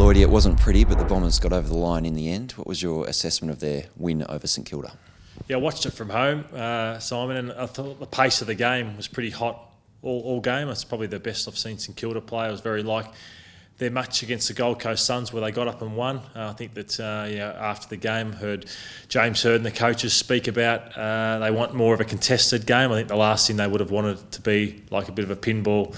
Lloyd, it wasn't pretty, but the Bombers got over the line in the end. What was your assessment of their win over St Kilda? Yeah, I watched it from home, Simon, and I thought the pace of the game was pretty hot all game. It's probably the best I've seen St Kilda play. It was very like their match against the Gold Coast Suns where they got up and won. I think that after the game, heard James Hird and the coaches speak about they want more of a contested game. I think the last thing they would have wanted it to be like a bit of a pinball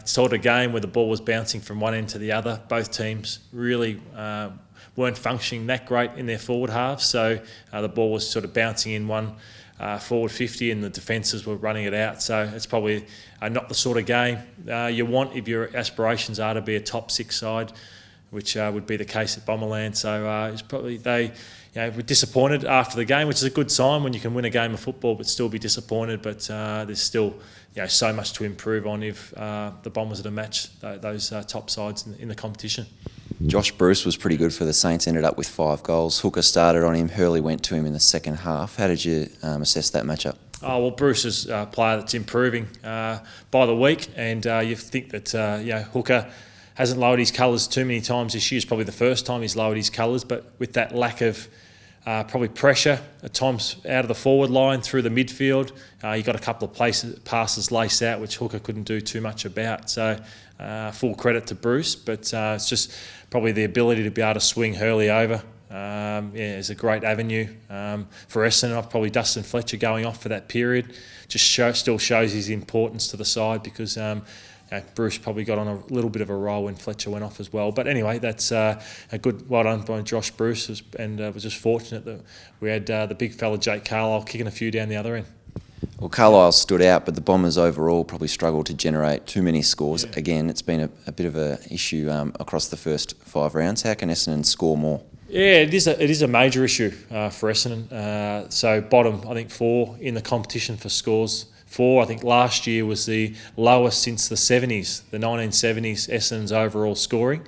sort of game where the ball was bouncing from one end to the other. Both teams really weren't functioning that great in their forward halves, so the ball was sort of bouncing in one forward 50 and the defences were running it out. So it's probably not the sort of game you want if your aspirations are to be a top six side, which would be the case at Bomberland. So it's probably they were disappointed after the game, which is a good sign when you can win a game of football but still be disappointed. But there's still so much to improve on if the Bombers are to match those top sides in the competition. Josh Bruce was pretty good for the Saints, ended up with 5 goals. Hooker started on him, Hurley went to him in the second half. How did you assess that matchup? Oh, well, Bruce is a player that's improving by the week, and you think that Hooker hasn't lowered his colours too many times this year. It's probably the first time he's lowered his colours, but with that lack of probably pressure at times out of the forward line through the midfield, he got a couple of passes laced out, which Hooker couldn't do too much about. So full credit to Bruce, but it's just probably the ability to be able to swing Hurley over. Is a great avenue for Essendon. Probably Dustin Fletcher going off for that period still shows his importance to the side because Bruce probably got on a little bit of a roll when Fletcher went off as well. But anyway, that's a good well done by Josh Bruce, and was just fortunate that we had the big fella Jake Carlisle kicking a few down the other end. Well, Carlisle stood out, but the Bombers overall probably struggled to generate too many scores. Yeah. Again, it's been a bit of an issue across the first 5 rounds. How can Essendon score more? Yeah, it is a major issue for Essendon. So bottom, I think 4 in the competition for scores. 4, I think last year was the lowest since the 70s, the 1970s, Essendon's overall scoring.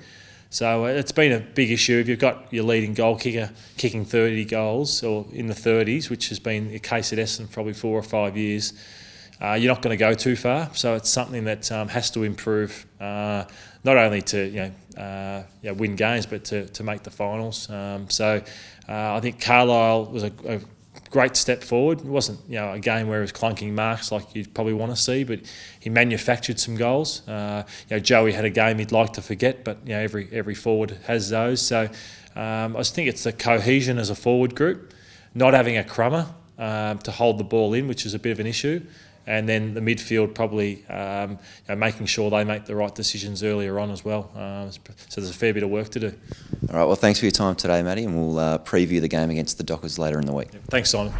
So it's been a big issue. If you've got your leading goal kicker kicking 30 goals or in the 30s, which has been the case at Essendon for probably 4 or 5 years, you're not going to go too far. So it's something that has to improve, not only to win games, but to make the finals. I think Carlisle was a great step forward. It wasn't a game where he was clunking marks like you'd probably want to see, but he manufactured some goals. Joey had a game he'd like to forget, but every forward has those. So I just think it's the cohesion as a forward group, not having a crummer to hold the ball in, which is a bit of an issue. And then the midfield probably making sure they make the right decisions earlier on as well. So there's a fair bit of work to do. All right, well, thanks for your time today, Matty, and we'll preview the game against the Dockers later in the week. Thanks, Simon.